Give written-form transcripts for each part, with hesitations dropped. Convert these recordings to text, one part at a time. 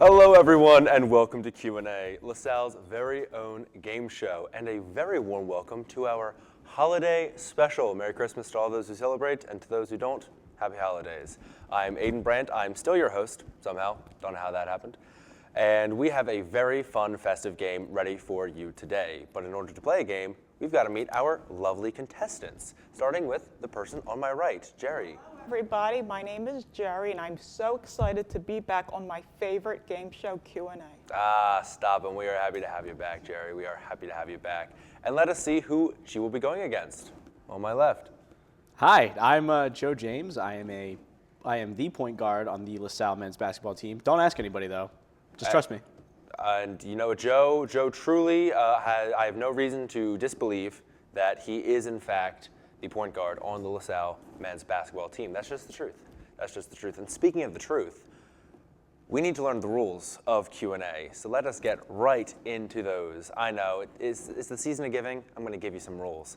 Hello everyone and welcome to Q&A, LaSalle's very own game show, and a very warm welcome to our holiday special. Merry Christmas to all those who celebrate, and to those who don't, happy holidays. I'm Aiden Brandt, I'm still your host, somehow, don't know how that happened. And we have a very fun, festive game ready for you today. But in order to play a game, we've got to meet our lovely contestants, starting with the person on my right, Jerry. Everybody, my name is Jerry, and I'm so excited to be back on my favorite game show, Q&A. Stop, and we are happy to have you back, Jerry. We are happy to have you back. And let us see who she will be going against. On my left. Hi, I'm Joe James. I am the point guard on the LaSalle men's basketball team. Don't ask anybody, though. Just trust me. And you know what, Joe truly, I have no reason to disbelieve that he is, in fact, the point guard on the LaSalle men's basketball team. That's just the truth. That's just the truth. And speaking of the truth, we need to learn the rules of Q&A. So let us get right into those. I know, it's the season of giving. I'm going to give you some rules.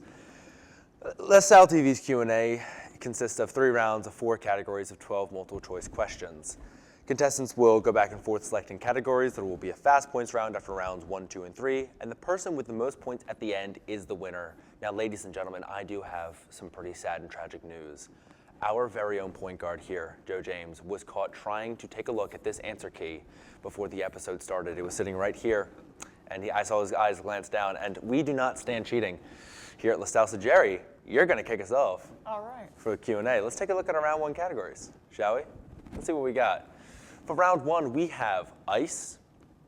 LaSalle TV's Q&A consists of 3 rounds of 4 categories of 12 multiple choice questions. Contestants will go back and forth selecting categories. There will be a fast points round after rounds 1, 2, and 3, and the person with the most points at the end is the winner. Now, ladies and gentlemen, I do have some pretty sad and tragic news. Our very own point guard here, Joe James, was caught trying to take a look at this answer key before the episode started. It was sitting right here, and I saw his eyes glance down, and we do not stand cheating here at LaSalle. So, Jerry, you're going to kick us off. All right. For the Q&A. Let's take a look at our round 1 categories, shall we? Let's see what we got. For round 1, we have Ice,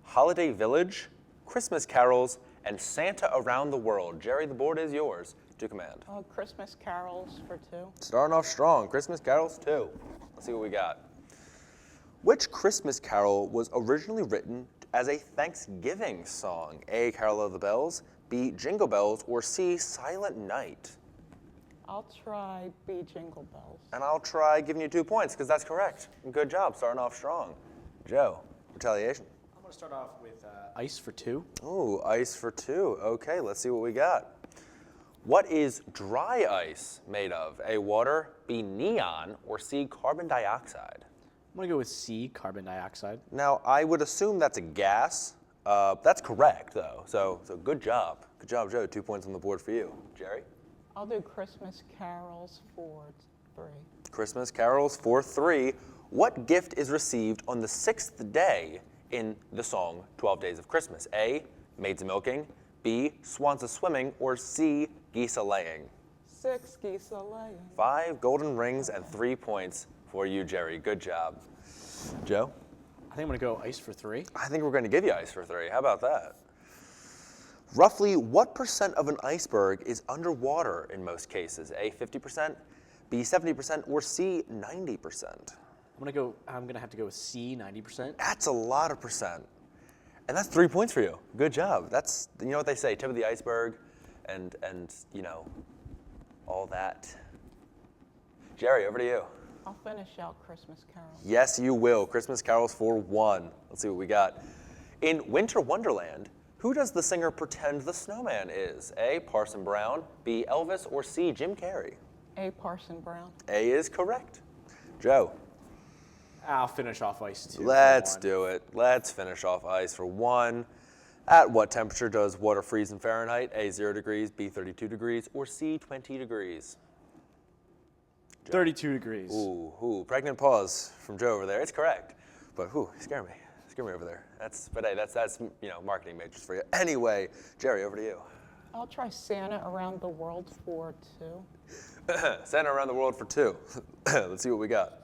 Holiday Village, Christmas Carols, and Santa Around the World. Jerry, the board is yours to command. Christmas carols for 2. Starting off strong, Christmas Carols 2. Let's see what we got. Which Christmas carol was originally written as a Thanksgiving song? A, Carol of the Bells, B, Jingle Bells, or C, Silent Night? I'll try B, Jingle Bells. And I'll try giving you 2 points, because that's correct. Good job, starting off strong. Joe, retaliation. I'm going to start off with Ice for 2. Ooh, ice for 2. Okay, let's see what we got. What is dry ice made of? A, water, B, neon, or C, carbon dioxide? I'm going to go with C, carbon dioxide. Now, I would assume that's a gas. That's correct, though. So good job. Good job, Joe. 2 points on the board for you. Jerry? I'll do Christmas carols for 3. Christmas carols for 3. What gift is received on the 6th day in the song 12 Days of Christmas? A, maids milking, B, swans a swimming, or C, geese a laying? 6 geese a laying. 5 golden rings and 3 points for you, Jerry. Good job. Joe? I think I'm going to go Ice for 3. I think we're going to give you ice for 3. How about that? Roughly what percent of an iceberg is underwater in most cases? A, 50%, B, 70%, or C, 90%? I'm going to have to go with C, 90%. That's a lot of percent. And that's 3 points for you. Good job. That's, you know what they say, tip of the iceberg and you know, all that. Jerry, over to you. I'll finish out Christmas carols. Yes, you will. Christmas carols for 1. Let's see what we got. In Winter Wonderland, who does the singer pretend the snowman is? A, Parson Brown, B, Elvis, or C, Jim Carrey? A, Parson Brown. A is correct. Joe? I'll finish off Ice 2. Let's do it. Let's finish off ice for 1. At what temperature does water freeze in Fahrenheit? A, 0 degrees, B, 32 degrees, or C, 20 degrees? Joe. 32 degrees. Ooh, pregnant pause from Joe over there. It's correct. But you scare me. Scare me over there. That's you know, marketing majors for you. Anyway, Jerry, over to you. I'll try Santa Around the World for 2. Santa Around the World for 2. Let's see what we got.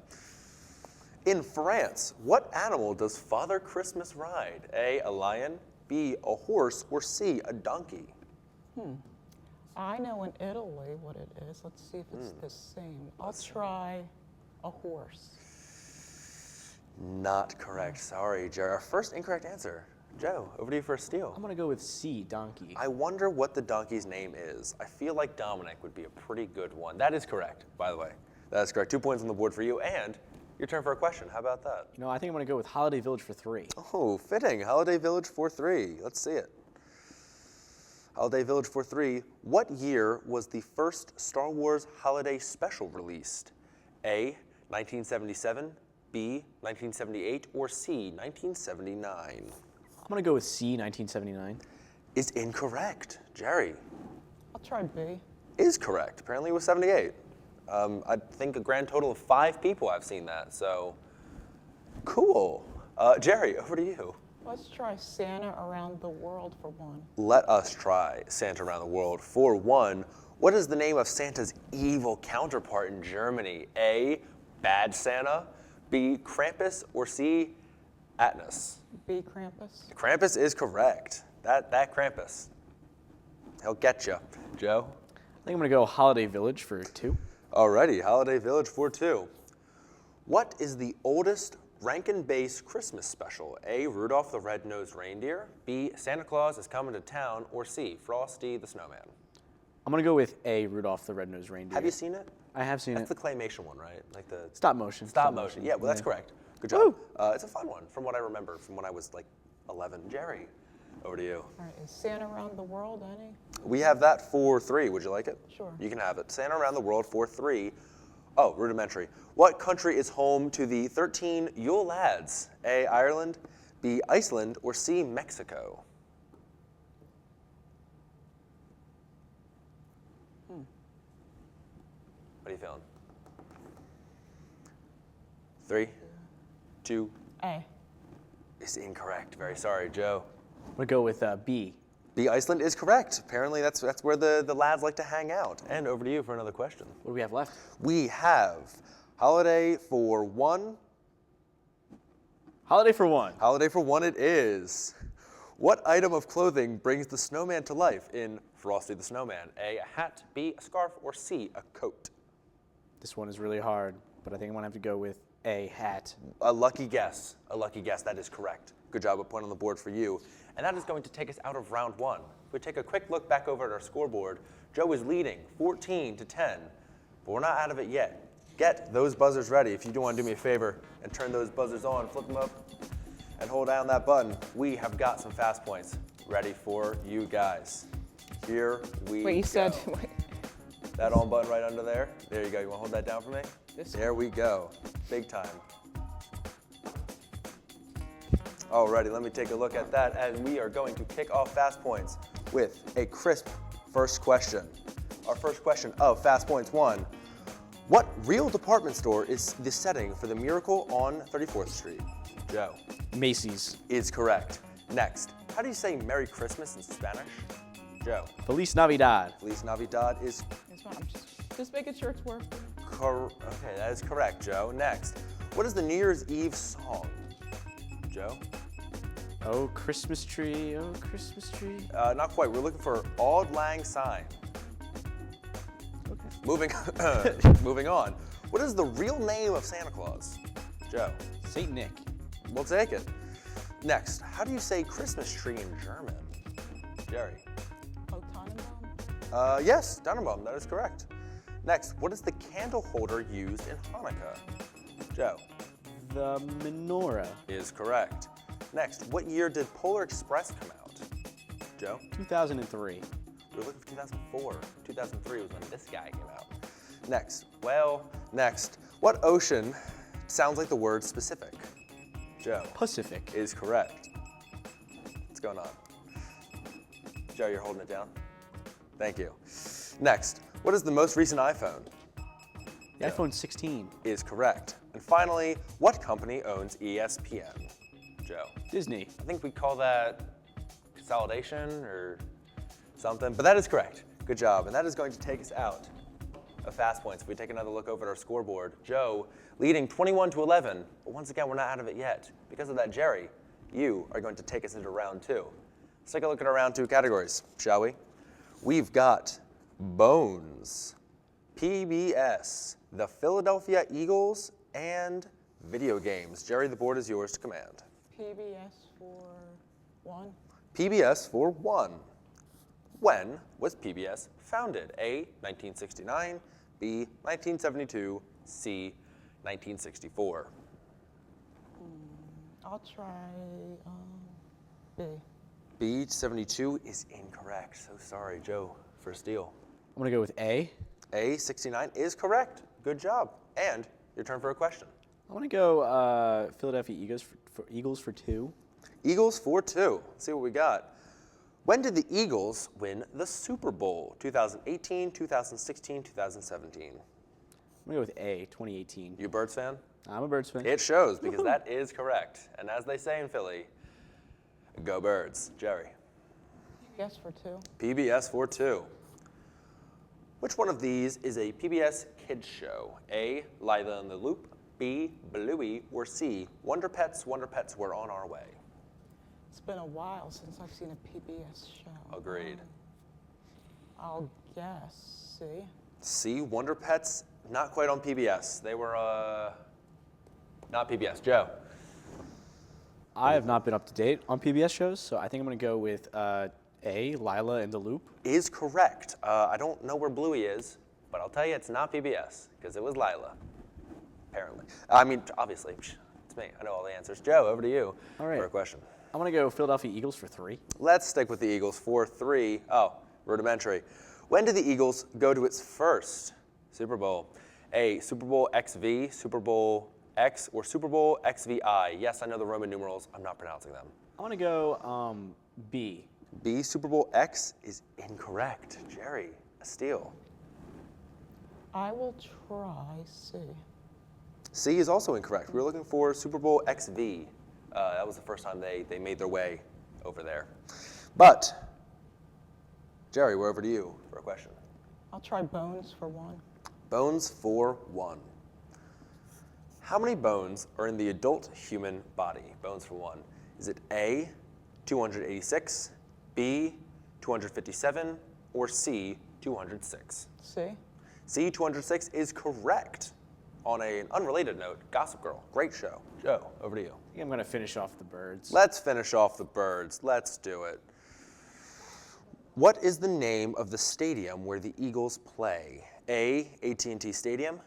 In France, what animal does Father Christmas ride? A, a lion, B, a horse, or C, a donkey? I know in Italy what it is. Let's see if it's the same. I'll try a horse. Not correct. Sorry, Jerry. Our first incorrect answer. Joe, over to you for a steal. I'm going to go with C, donkey. I wonder what the donkey's name is. I feel like Dominic would be a pretty good one. That is correct, by the way. That is correct. 2 points on the board for you, and your turn for a question. How about that? You know, I think I'm going to go with Holiday Village for 3. Oh, fitting. Holiday Village for 3. Let's see it. Holiday Village for 3. What year was the first Star Wars holiday special released? A, 1977, B, 1978, or C, 1979? I'm gonna go with C, 1979. Is incorrect. Jerry I'll try B. is correct. Apparently it was 78. I think a grand total of 5 people have seen that, so cool. Jerry, over to you. Let's try Santa Around the World for one. Let us try Santa Around the World for one. What is the name of Santa's evil counterpart in Germany? A, Bad Santa, B, Krampus, or C, Atlas? B, Krampus. Krampus is correct. That Krampus. He'll get you. Joe? I think I'm gonna go Holiday Village for 2. Alrighty, Holiday Village for 2. What is the oldest Rankin-based Christmas special? A, Rudolph the Red-Nosed Reindeer, B, Santa Claus is Coming to Town, or C, Frosty the Snowman? I'm gonna go with A, Rudolph the Red-Nosed Reindeer. Have you seen it? I have seen That's it. the claymation one, right? Like the Stop motion. stop motion. Yeah, well, that's correct. Good job. It's a fun one from what I remember from when I was like 11. Jerry, over to you. All right, is Santa Around the World any? We have that for 3. Would you like it? Sure. You can have it. Santa Around the World for 3. Oh, rudimentary. What country is home to the 13 Yule Lads? A, Ireland, B, Iceland, or C, Mexico? What are you feeling? 3, 2, A. is incorrect. Very sorry, Joe. I'm gonna go with B. B, Iceland is correct. Apparently that's where the lads like to hang out. And over to you for another question. What do we have left? We have Holiday for 1. Holiday for 1. Holiday for 1 it is. What item of clothing brings the snowman to life in Frosty the Snowman? A, a hat, B, a scarf, or C, a coat? This one is really hard, but I think I'm gonna have to go with A, hat. A lucky guess. A lucky guess. That is correct. Good job. A point on the board for you. And that is going to take us out of round 1. If we take a quick look back over at our scoreboard, Joe is leading 14-10, but we're not out of it yet. Get those buzzers ready. If you do want to do me a favor and turn those buzzers on, flip them up, and hold down that button, we have got some fast points ready for you guys. Here we go. Wait, you said, wait, That on button right under there. There you go. You want to hold that down for me? This There we go. Big time. Alrighty, let me take a look at that, and we are going to kick off Fast Points with a crisp first question. Our first question of Fast Points 1. What real department store is the setting for the Miracle on 34th Street? Joe Macy's. is correct. Next, how do you say Merry Christmas in Spanish? Joe. Feliz Navidad. Feliz Navidad is it's fine. I'm just making sure it's working. Okay, that is correct, Joe. Next, what is the New Year's Eve song? Joe? Oh, Christmas tree. Oh, Christmas tree. Not quite. We're looking for Auld Lang Syne. Okay. Moving on. What is the real name of Santa Claus? Joe? Saint Nick. We'll take it. Next, how do you say Christmas tree in German? Jerry? Oh, Tannenbaum? Yes, Tannenbaum. That is correct. Next, what is the candle holder used in Hanukkah? Joe? The menorah. Is correct. Next, what year did Polar Express come out? Joe? 2003. We were looking for 2004. 2003 was when this guy came out. Next, what ocean sounds like the word specific? Joe? Pacific. Is correct. What's going on? Joe, you're holding it down? Thank you. Next, what is the most recent iPhone? The iPhone 16. Is correct. And finally, what company owns ESPN? Joe? Disney. I think we call that consolidation or something, but that is correct. Good job. And that is going to take us out of Fast Points. If we take another look over at our scoreboard, Joe leading 21-11, but once again, we're not out of it yet. Because of that, Jerry, you are going to take us into round 2. Let's take a look at our round 2 categories, shall we? We've got Bones, PBS, the Philadelphia Eagles, and video games. Jerry, the board is yours to command. PBS for 1. PBS for 1. When was PBS founded? A, 1969, B, 1972, C, 1964. I'll try B. B, 72 is incorrect. So sorry, Joe, for a steal. I'm gonna go with A. A, 69 is correct. Good job. And your turn for a question. I want to go Philadelphia Eagles for 2. Eagles 4-2. Let's see what we got. When did the Eagles win the Super Bowl? 2018, 2016, 2017. I'm going to go with A, 2018. You a Birds fan? I'm a Birds fan. It shows because that is correct. And as they say in Philly, go Birds. Jerry. Yes, for 2. PBS 4-2. Which one of these is a PBS kids show? A, Lila and the Loop, B, Bluey, or C, Wonder Pets, We're on Our Way? It's been a while since I've seen a PBS show. Agreed. I'll guess C. C, Wonder Pets, not quite on PBS. They were not PBS. Joe. I have not been up to date on PBS shows, so I think I'm going to go with A, Lila and the Loop. Is correct. I don't know where Bluey is, but I'll tell you it's not PBS because it was Lila, apparently. I mean, obviously, it's me. I know all the answers. Joe, over to you All right. for a question. I'm going to go Philadelphia Eagles for 3. Let's stick with the Eagles 4-3. Oh, rudimentary. When did the Eagles go to its first Super Bowl? A, Super Bowl XV, Super Bowl X, or Super Bowl XVI? Yes, I know the Roman numerals. I'm not pronouncing them. I want to go B. B, Super Bowl X is incorrect. Jerry, a steal. I will try C. C is also incorrect. We were looking for Super Bowl XV. That was the first time they made their way over there. But, Jerry, we're over to you for a question. I'll try Bones for 1. Bones for 1. How many bones are in the adult human body? Bones for 1. Is it A, 286, B, 257, or C, 206? C. C, 206 is correct. On an unrelated note, Gossip Girl, great show. Joe, over to you. I think I'm going to finish off the Birds. Let's finish off the Birds. Let's do it. What is the name of the stadium where the Eagles play? A, AT&T Stadium,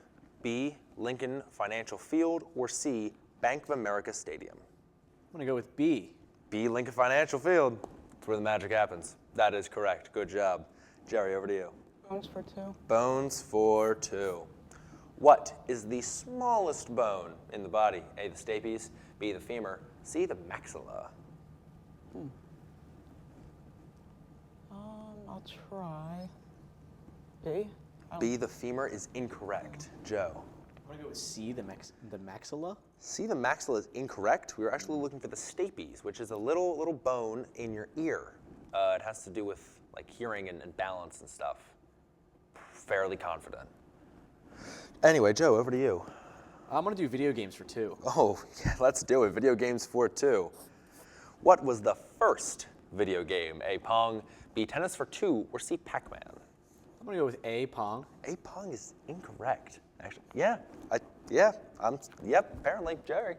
B, Lincoln Financial Field, or C, Bank of America Stadium? I'm going to go with B. B, Lincoln Financial Field. That's where the magic happens. That is correct. Good job. Jerry, over to you. Bones for 2. Bones for 2. What is the smallest bone in the body? A, the stapes, B, the femur, C, the maxilla. I'll try B. B, the femur is incorrect. Joe. I'm going to go with C, the maxilla. C, the maxilla is incorrect. We were actually looking for the stapes, which is a little bone in your ear. It has to do with like hearing and balance and stuff. Fairly confident. Anyway, Joe, over to you. I'm going to do video games for 2. Oh, yeah, let's do it. Video games for 2. What was the first video game? A, Pong, B, Tennis for 2, or C, Pac-Man? I'm going to go with A, Pong. A, Pong is incorrect. Actually, yep, apparently, Jerry.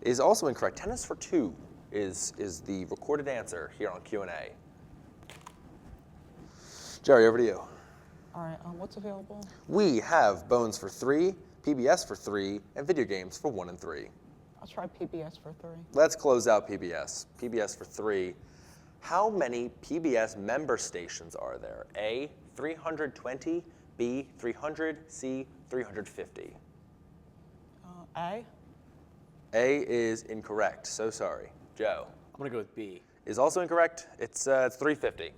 Is also incorrect. Tennis for 2 is the recorded answer here on Q&A. Jerry, over to you. All right, what's available? We have Bones for 3, PBS for 3, and video games for 1 and 3. I'll try PBS for 3. Let's close out PBS. PBS for 3. How many PBS member stations are there? A, 320, B, 300, C, 350. A. A is incorrect. So sorry. Joe. I'm going to go with B. Is also incorrect. It's 350.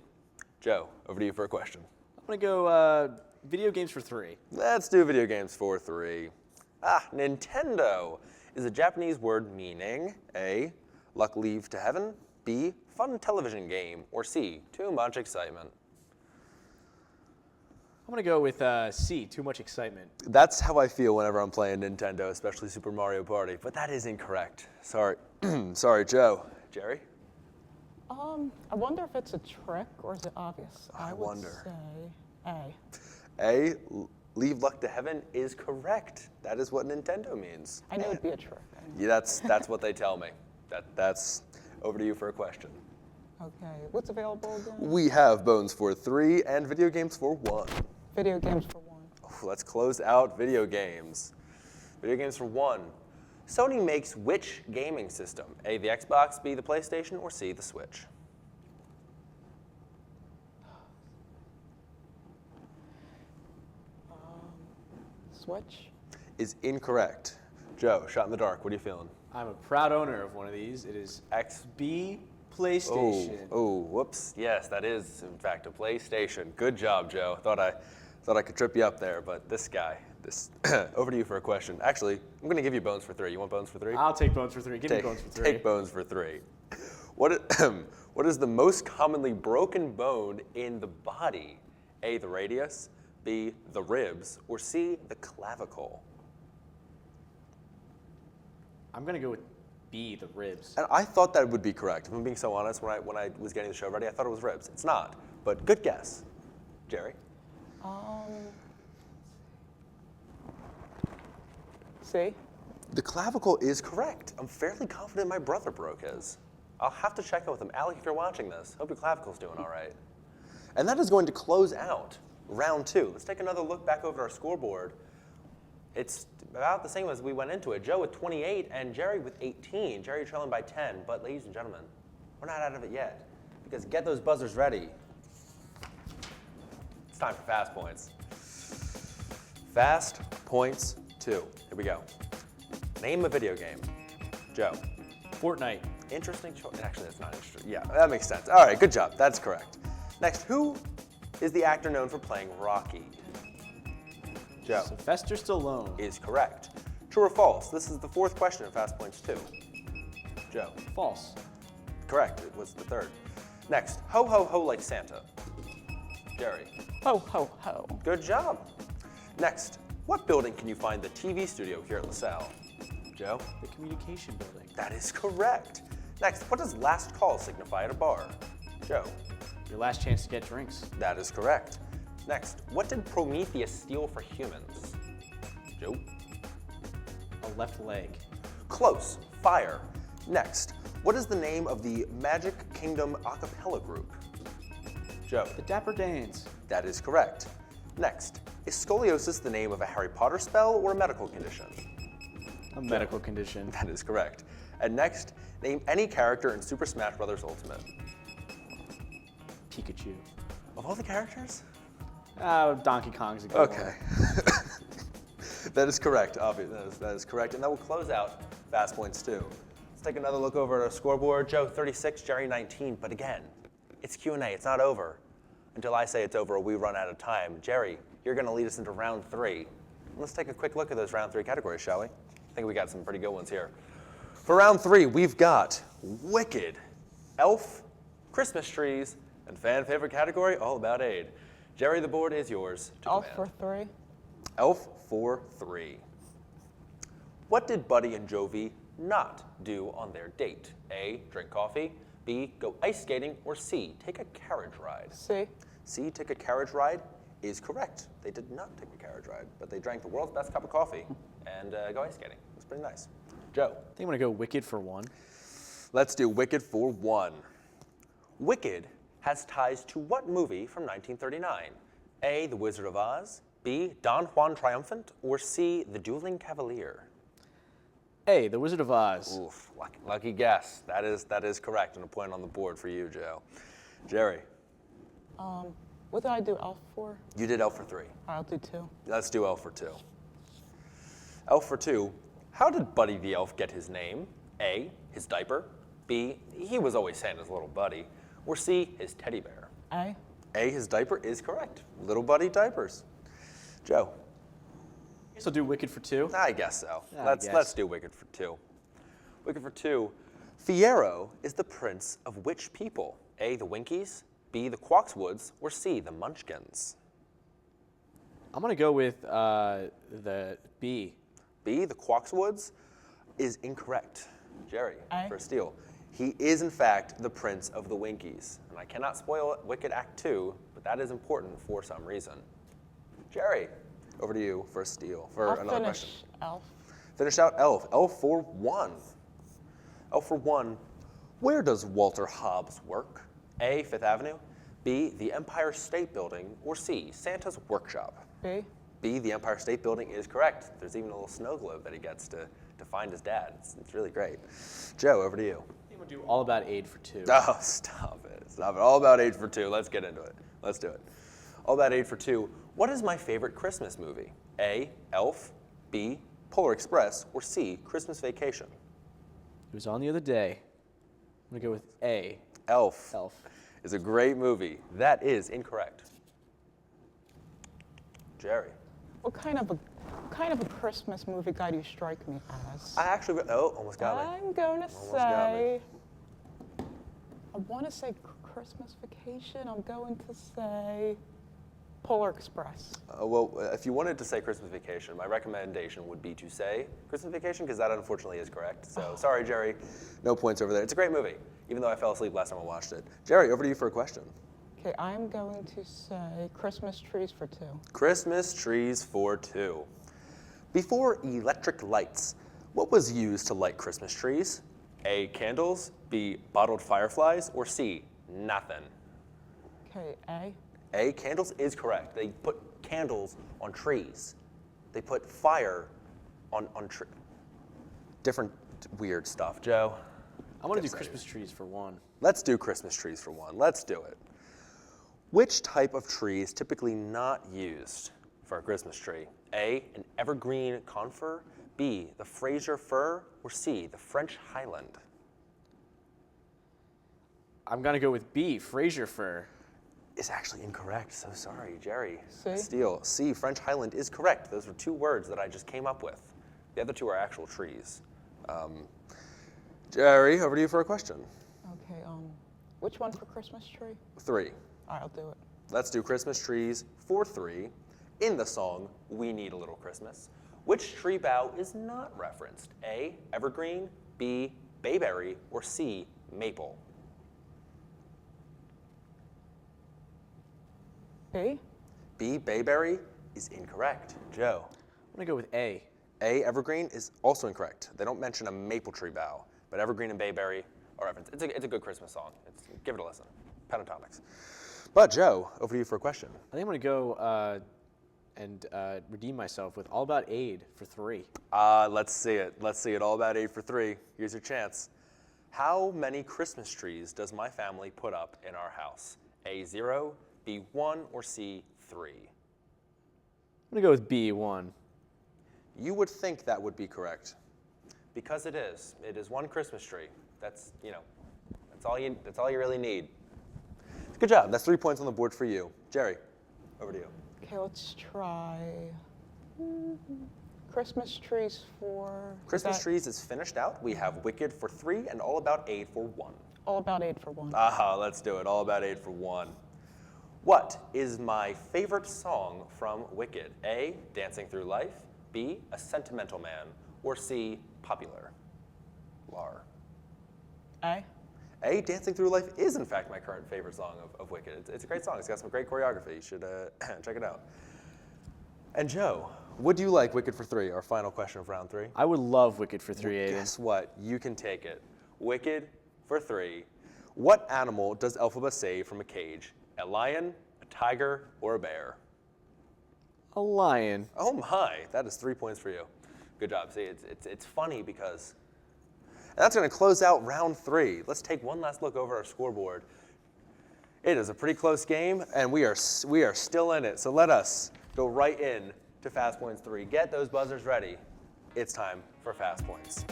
Joe, over to you for a question. I'm going to go video games for 3. Let's do video games for 3. Nintendo is a Japanese word meaning A, luck leave to heaven, B, fun television game, or C, too much excitement. I'm going to go with C, too much excitement. That's how I feel whenever I'm playing Nintendo, especially Super Mario Party, but that is incorrect. Sorry. Sorry, Joe. Jerry? I wonder if it's a trick or is it obvious? I would wonder. say A. A, leave luck to heaven is correct. That is what Nintendo means. I knew it'd be a trick. Yeah, that's what they tell me. That's over to you for a question. Okay, what's available again? We have Bones for 3 and video games for 1. Video games for 1. Let's close out video games. Video games for 1. Sony makes which gaming system? A, the Xbox, B, the PlayStation, or C, the Switch? Switch. Is incorrect. Joe, shot in the dark. What are you feeling? I'm a proud owner of one of these. It is XB PlayStation. Oh, whoops. Yes, that is in fact a PlayStation. Good job, Joe. Thought I could trip you up there, but this guy. Over to you for a question. Actually, I'm going to give you bones for 3. You want bones for 3? I'll take bones for 3. Give me bones for 3. Take bones for 3. What is the most commonly broken bone in the body? A, the radius, B, the ribs, or C, the clavicle? I'm going to go with B, the ribs. And I thought that would be correct. If I'm being so honest, when I was getting the show ready, I thought it was ribs. It's not, but good guess. Jerry? See? The clavicle is correct. I'm fairly confident my brother broke his. I'll have to check in with him. Alec, if you're watching this, hope your clavicle's doing all right. And that is going to close out round 2. Let's take another look back over our scoreboard. It's about the same as we went into it. Joe with 28 and Jerry with 18. Jerry trailing by 10, but ladies and gentlemen, we're not out of it yet, because get those buzzers ready. It's time for Fast Points. Fast Points 2. Here we go. Name a video game. Joe. Fortnite. Interesting choice. Actually, that's not interesting. Yeah, that makes sense. All right, good job. That's correct. Next, who is the actor known for playing Rocky? Joe. Sylvester Stallone. Is correct. True or false? This is the 4th question in Fast Points 2. Joe. False. Correct. It was the 3rd. Next, ho ho ho like Santa. Jerry. Ho, ho, ho. Good job. Next, what building can you find the TV studio here at LaSalle? Joe. The communication building. That is correct. Next, what does last call signify at a bar? Joe. Your last chance to get drinks. That is correct. Next, what did Prometheus steal for humans? Joe. A left leg. Close. Fire. Next, what is the name of the Magic Kingdom a cappella group? Joe. The Dapper Dans. That is correct. Next, is scoliosis the name of a Harry Potter spell or a medical condition? A medical condition. That is correct. And next, name any character in Super Smash Bros. Ultimate. Pikachu. Of all the characters? Donkey Kong's a good one. Okay. That is correct, obviously. That is correct. And that will close out Fast Points 2. Let's take another look over at our scoreboard. Joe, 36, Jerry, 19. But again, it's Q&A. It's not over. Until I say it's over or we run out of time. Jerry, you're going to lead us into round 3. Let's take a quick look at those round 3 categories, shall we? I think we got some pretty good ones here. For round 3, we've got Wicked, Elf, Christmas trees, and fan favorite category, all about aid. Jerry, the board is yours to Elf command. for 3. Elf for 3. What did Buddy and Jovi not do on their date? A, drink coffee, B, go ice skating, or C, take a carriage ride? C. C, take a carriage ride is correct. They did not take a carriage ride, but they drank the world's best cup of coffee and go ice skating. It was pretty nice. Joe. I think I'm going to go Wicked for 1. Let's do Wicked for 1. Wicked has ties to what movie from 1939? A, The Wizard of Oz, B, Don Juan Triumphant, or C, The Dueling Cavalier? A, The Wizard of Oz. Oof, lucky guess. That is correct, and a point on the board for you, Joe. Jerry. What did I do Elf for? You did Elf for 3. I'll do 2. Let's do Elf for 2. Elf for 2. How did Buddy the Elf get his name? A, his diaper. B, he was always Santa's little buddy. Or C, his teddy bear. A. A, his diaper is correct. Little Buddy diapers. Joe. I guess I'll do Wicked for 2. I guess so. I Let's guess. do Wicked for 2. Wicked for 2. Fiyero is the prince of which people? A, the Winkies, B, the Quoxwoods, or C, the Munchkins? I'm going to go with the B. B, the Quoxwoods, is incorrect. Jerry, Aye. for a steal. He is, in fact, the prince of the Winkies. And I cannot spoil Wicked Act 2, but that is important for some reason. Jerry, over to you for a steal, for I'll another finish question. Elf. Finish out Elf. Elf for 1. Elf for 1. Where does Walter Hobbs work? A, Fifth Avenue, B, the Empire State Building, or C, Santa's workshop? B. B, the Empire State Building is correct. There's even a little snow globe that he gets to find his dad. It's really great. Joe, over to you. I think we'll do All About Aid for 2. Oh, stop it. Stop it. All about Aid for 2. Let's get into it. Let's do it. All about Aid for 2. What is my favorite Christmas movie? A, Elf, B, Polar Express, or C, Christmas Vacation? It was on the other day. I'm gonna go with A. Elf. Elf. Is a great movie. That is incorrect. Jerry. What kind of a Christmas movie guy do you strike me as? I actually, almost got me. I'm going to Almost got me. say, I want to say Christmas Vacation. I'm going to say Polar Express. If you wanted to say Christmas Vacation, my recommendation would be to say Christmas Vacation, because that unfortunately is correct. So sorry, Jerry. No points over there. It's a great movie, even though I fell asleep last time I watched it. Jerry, over to you for a question. Okay, I'm going to say Christmas Trees for 2. Christmas trees for 2. Before electric lights, what was used to light Christmas trees? A, candles, B, bottled fireflies, or C, nothing? Okay, A. A, candles is correct. They put candles on trees. They put fire on trees. Different weird stuff. Joe? I want to do Get excited. Christmas trees for 1. Let's do Christmas trees for 1. Let's do it. Which type of tree is typically not used for a Christmas tree? A, an evergreen conifer, B, the Fraser fir, or C, the French Highland? I'm gonna go with B. Fraser fir. Is actually incorrect. So sorry, Jerry. C? Steele. C, French Highland is correct. Those were 2 words that I just came up with. The other 2 are actual trees. Jerry, over to you for a question. Okay, which one for Christmas tree? 3. All right, I'll do it. Let's do Christmas trees for 3. In the song, We Need a Little Christmas, which tree bough is not referenced? A, evergreen, B, bayberry, or C, maple? B? B, bayberry is incorrect. Joe. I'm gonna go with A. A, evergreen is also incorrect. They don't mention a maple tree bough, but evergreen and bayberry are referenced. It's a good Christmas song. Give it a listen. Pentatonics. But Joe, over to you for a question. I think I'm gonna go and redeem myself with All About Aid for 3. Let's see it. Let's see it. All about 8 for 3. Here's your chance. How many Christmas trees does my family put up in our house? A, 0, B, 1, or C, 3? I'm gonna go with B. 1. You would think that would be correct. Because it is. It is 1 Christmas tree. That's all you really need. Good job. That's 3 points on the board for you. Jerry, over to you. Okay, let's try Christmas trees for... Christmas trees is finished out. We have Wicked for 3 and All About 8 for 1. All About 8 for 1. Let's do it. All About 8 for 1. What is my favorite song from Wicked? A, Dancing Through Life, B, A Sentimental Man, or C, Popular? Lar. A? A, Dancing Through Life is in fact my current favorite song of Wicked. It's a great song. It's got some great choreography. You should check it out. And Joe, would you like Wicked for 3, our final question of round 3? I would love Wicked for 3, Aiden. Guess what? You can take it. Wicked for 3. What animal does Elphaba save from a cage? A lion, a tiger, or a bear? A lion. Oh my, that is 3 points for you. Good job. See, it's funny because that's going to close out round 3. Let's take one last look over our scoreboard. It is a pretty close game, and we are still in it. So let us go right in to Fast Points 3. Get those buzzers ready. It's time for Fast Points.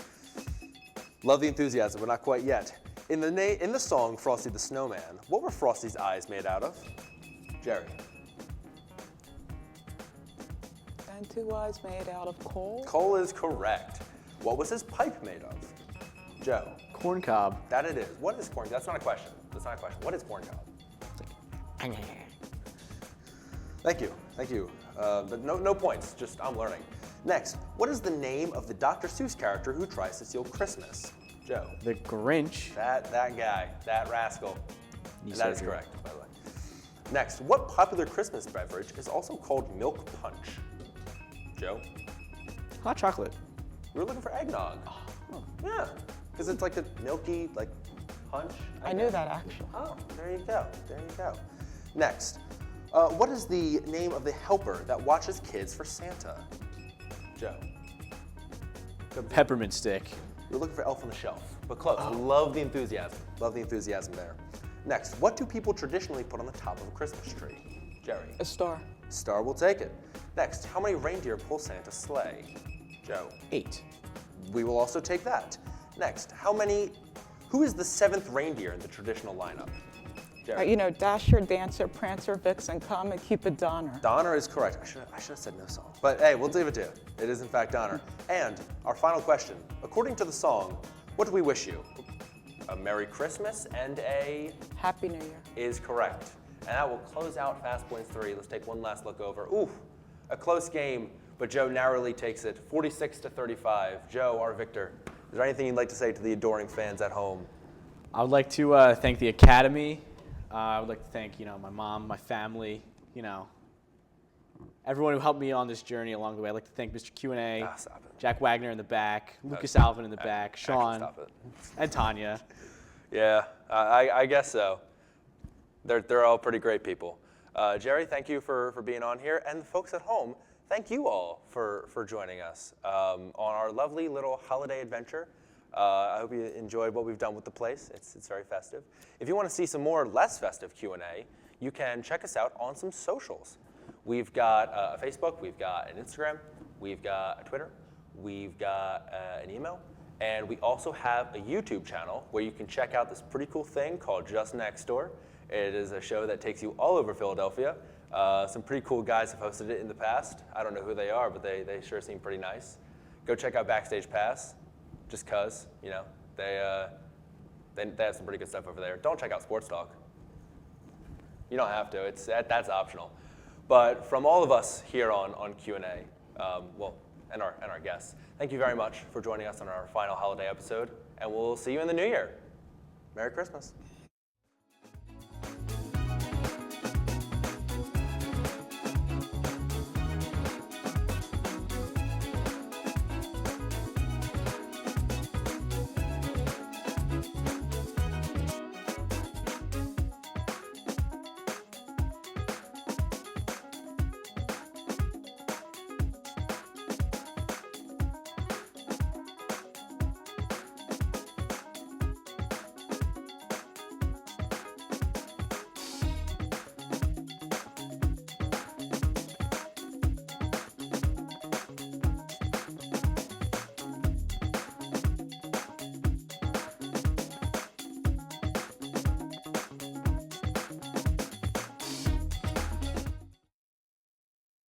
Love the enthusiasm, but not quite yet. In the song Frosty the Snowman, what were Frosty's eyes made out of? Jerry. And 2 eyes made out of coal. Coal is correct. What was his pipe made of? Joe. Corn cob. That it is. What is corn? That's not a question. That's not a question. What is corn cob? Thank you. Thank you. But no points. Just I'm learning. Next, what is the name of the Dr. Seuss character who tries to steal Christmas? Joe. The Grinch. That guy. That rascal. Knee And that is surgery. correct, by the way. Next, what popular Christmas beverage is also called milk punch? Joe. Hot chocolate. We were looking for eggnog. Oh. Yeah, because it's like a milky punch. I knew that actually. Oh, there you go. There you go. Next, what is the name of the helper that watches kids for Santa? Joe. Peppermint stick. We're looking for Elf on the Shelf, but close. Love the enthusiasm. Love the enthusiasm there. Next, what do people traditionally put on the top of a Christmas tree? Jerry. A star. Star will take it. Next, how many reindeer pull Santa's sleigh? Joe. 8. We will also take that. Next, who is the 7th reindeer in the traditional lineup? Jerry. Dasher, Dancer, Prancer, Vixen, Comet, Cupid, Donner. Donner is correct. I should have said no song. But hey, we'll leave it to you. It is in fact Donner. And our final question. According to the song, what do we wish you? A Merry Christmas and a Happy New Year. is correct. And that will close out Fast Points 3. Let's take one last look over. Ooh, a close game, but Joe narrowly takes it 46-35. Joe, our victor. Is there anything you'd like to say to the adoring fans at home? I would like to thank the Academy. I would like to thank, my mom, my family, everyone who helped me on this journey along the way. I'd like to thank Mr. Q&A, Stop it. Jack Wagner in the back, Lucas Alvin in the back, Actually, Sean, stop it. and Tanya. Yeah, I guess so. They're all pretty great people. Jerry, thank you for being on here. And the folks at home, thank you all for joining us on our lovely little holiday adventure. I hope you enjoyed what we've done with the place. It's very festive. If you want to see some more less festive Q&A, you can check us out on some socials. We've got a Facebook, we've got an Instagram, we've got a Twitter, we've got an email, and we also have a YouTube channel where you can check out this pretty cool thing called Just Next Door. It is a show that takes you all over Philadelphia. Some pretty cool guys have hosted it in the past. I don't know who they are, but they sure seem pretty nice. Go check out Backstage Pass, just cause, they have some pretty good stuff over there. Don't check out Sports Talk. You don't have to. That's optional. But from all of us here on Q&A, and our guests, thank you very much for joining us on our final holiday episode, and we'll see you in the new year. Merry Christmas.